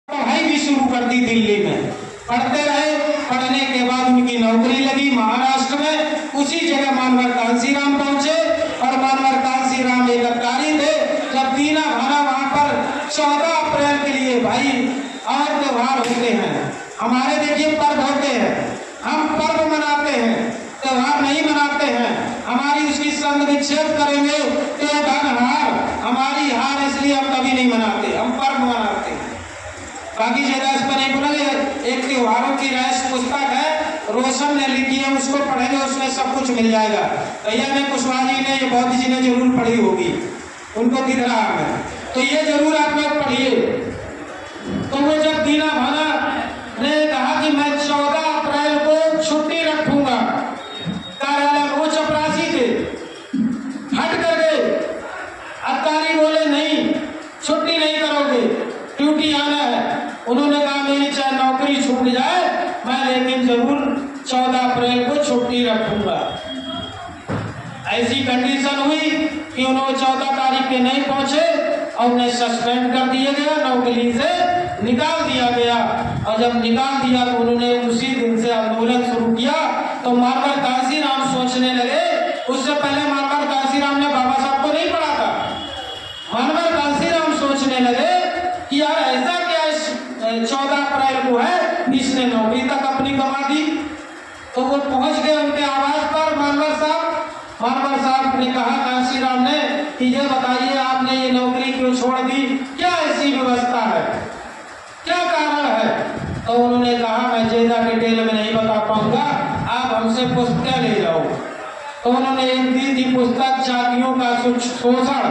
पढ़ाई भी शुरू कर दी दिल्ली में, पढ़ते रहे। पढ़ने के बाद उनकी नौकरी लगी महाराष्ट्र में। उसी जगह मानवर कांसीराम पहुंचे और मानवर कांसीराम एक अधिकारी थे। जब दीना भाना वहां पर 14 अप्रैल के लिए भाई और त्योहार होते हैं, हमारे देखिए पर्व होते हैं, हम पर्व मनाते हैं, त्योहार नहीं मनाते हैं। हमारी उसकी संग विच्छेद करेंगे तो धन हार, हमारी हार, इसलिए हम कभी नहीं मनाते, हम पर्व मनाते हैं। बाकी ज्यादा इस पर नहीं बोलेंगे। एक त्योहारों की रैस पुस्तक है, रोशन ने लिखी है, उसको पढ़ेंगे, उसमें सब कुछ मिल जाएगा। भैया ने, कुशवाहा जी ने, ये बौद्ध जी ने जरूर पढ़ी होगी, उनको दिख रहा है, तो ये जरूर आप लोग पढ़िए। तो वो जब दीना भाना ने कहा कि मैं 14 अप्रैल को छुट्टी रखूंगा कार्यालय, वो चपरासी थे, हट कर गए। अधिकारी बोले नहीं, छुट्टी नहीं करोगे, ड्यूटी आना है। उन्होंने कहा मेरी चाहे नौकरी छूट जाए, मैं लेकिन जरूर 14 अप्रैल को छुट्टी रखूंगा। ऐसी कंडीशन हुई कि उन्होंने 14 तारीख के नहीं पहुंचे और उन्हें सस्पेंड कर दिया गया, नौकरी से निकाल दिया गया। और जब निकाल दिया तो उन्होंने उसी दिन से आंदोलन शुरू किया। तो मानवर कांसीराम सोचने लगे, उससे पहले मानवर कांसीराम ने बाबा साहब को नहीं पढ़ा था। मानवर कांसीराम सोचने लगे कि यार ऐसा क्या इस 14 अप्रैल को है, इसने नौकरी तक अपनी गंवा दी। तो वो पहुंच गए उनके आवाज पर। मानवर साहब ने कहा कांसीराम ने कि ये बताइए आपने ये नौकरी क्यों छोड़ दी, क्या ऐसी व्यवस्था है, क्या कारण है? तो उन्होंने कहा मैं ज्यादा डिटेल में नहीं बता पाऊंगा, आप हमसे पुस्तकें ले जाओ। तो उन्होंने एक दी थी पुस्तक, जातियों का शोषण,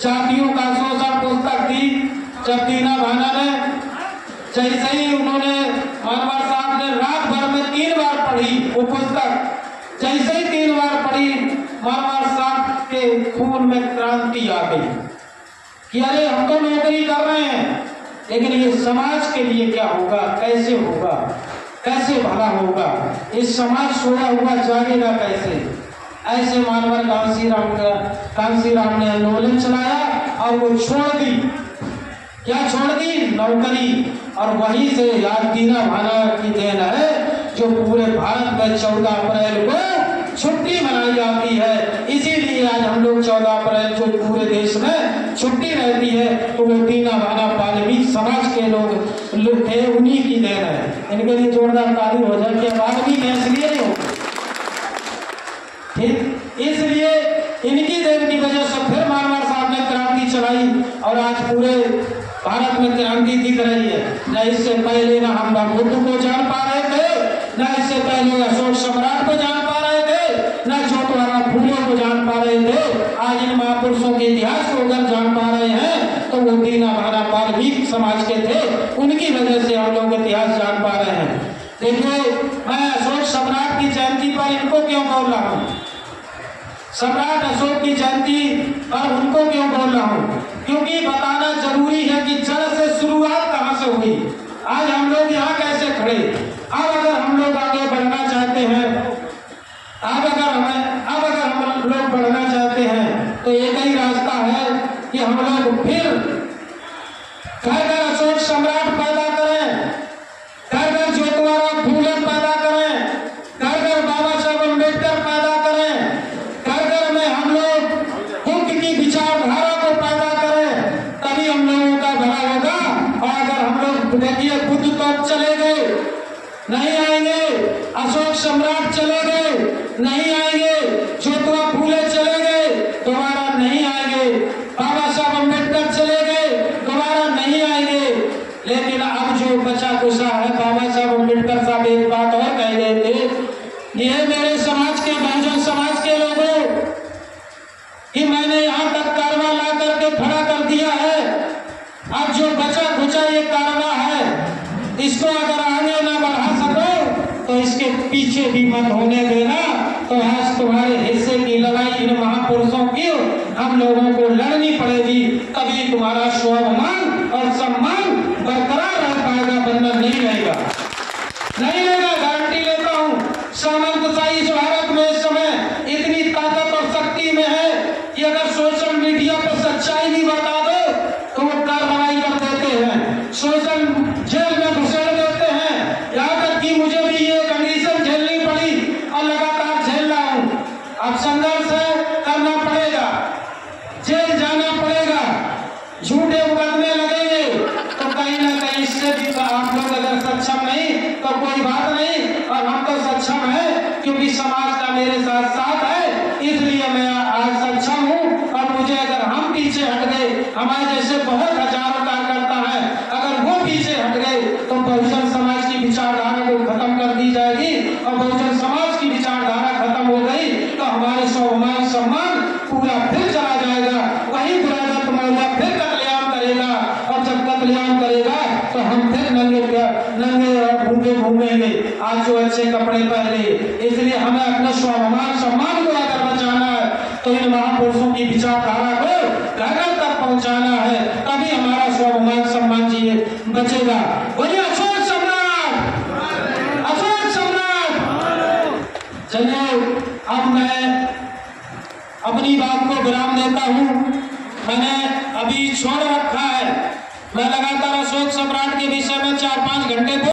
जातियों का शोषण पुस्तक दी। जब दीना भाना ने जैसे ही उन्होंने, मानवर साहब ने रात भर में 3 बार पढ़ी वो पुस्तक। जैसे ही 3 बार पढ़ी, मानवर साहब के खून में क्रांति आ गई कि अरे हम तो नौकरी कर रहे हैं, लेकिन ये समाज के लिए क्या होगा, कैसे होगा, कैसे भला होगा, इस समाज सोया हुआ जागेगा कैसे। ऐसे मानवर कांसीराम ने आंदोलन चलाया और वो छोड़ दी। क्या छोड़ दी? नौकरी। और वहीं से आज दीना भाना की देन है जो पूरे भारत में 14 अप्रैल को छुट्टी मनाई जाती है। इसीलिए आज हम लोग 14 अप्रैल जो पूरे देश में छुट्टी रहती है, तो वो दीना भाना वाल्मीकि समाज के लोग थे, उन्हीं की देन है। इनके लिए जोरदार ताली हो जाए। क्या वाल्मीकि इसलिए नहीं हो, इसलिए इनकी देन की वजह से फिर मानवर साहब ने क्रांति चलाई और आज पूरे भारत में क्रांति दिख रही है। न इससे पहले ना हम बुद्ध को जान पा रहे थे, न इससे पहले अशोक सम्राट को जान पा रहे थे, न ज्योतिराव फूले को जान पा रहे थे। आज इन महापुरुषों के इतिहास को अगर जान पा रहे हैं तो वो दीना भाना वाल्मीकि समाज के थे, उनकी वजह से हम लोग इतिहास जान पा रहे हैं। देखिए, मैं अशोक सम्राट की जयंती पर इनको क्यों बोल रहा हूँ, सम्राट अशोक की जयंती पर उनको क्यों बोल रहा हूँ, क्योंकि बताना जरूरी है कि जड़ से शुरुआत कहाँ से हुई, आज हम लोग यहाँ कैसे खड़े। अब अगर हम लोग आगे बढ़ना चाहते हैं, अब अगर हम लोग बढ़ना चाहते हैं तो एक ही रास्ता है कि हम लोग फिर घर अशोक सम्राट पैदा करें, घर ज्योतिराव फूले पैदा करें, घर बाबा साहब अम्बेडकर पैदा करें, घर में हम लोग बुद्ध की विचारधारा को पैदा करें, तभी हम लोगों का भला होगा। और अगर हम लोग देखिए, बुद्ध तो चले गए, नहीं आएंगे, अशोक सम्राट चले गए, नहीं आएंगे, ज्योतिराव फूले चले गए, दोबारा नहीं आएंगे, बाबा साहब अम्बेडकर चले गए, दोबारा नहीं आएंगे। लेकिन अब जो बचा कुचा है, बाबा साहब अम्बेडकर साहब एक बात और कह गए थे, यह मेरे समाज के, बहुजन समाज के लोगों, कि मैंने यहाँ तक कारवा ला करके खड़ा कर दिया है, अब जो बचा कुचा ये कारवा है, इसको अगर आगे ना बढ़ा सको तो इसके पीछे भी मत होने देना। तो आज तुम्हारे हिस्से की लड़ाई इन महापुरुषों की हम लोगों को लड़नी पड़ेगी, तभी तुम्हारा स्वाभिमान और सम्मान बरकरार रह पाएगा, वरना नहीं रहेगा, नहीं रहेगा, गारंटी लेता हूँ। सामंतशाही इस भारत में इस समय इतनी ताकत और शक्ति में है कि अगर सोशल मीडिया पर सच्चाई भी बता दो तो वो कार्रवाई कर देते हैं। बदनाम करेगा तो हम फिर नंगे और भूखे घूमेंगे। आज जो अच्छे कपड़े पहने, इसलिए हमें अपने स्वाभिमान सम्मान को अगर बचाना है तो इन महापुरुषों की विचारधारा को घर तक पहुंचाना है, तभी हमारा स्वाभिमान सम्मान जी बचेगा। बोलिए अशोक सम्राट, अशोक सम्राट। चलिए अब मैं अपनी बात को विराम देता हूँ। मैंने अभी छोड़ रखा है, मैं लगातार अशोक सम्राट के विषय में 4-5 घंटे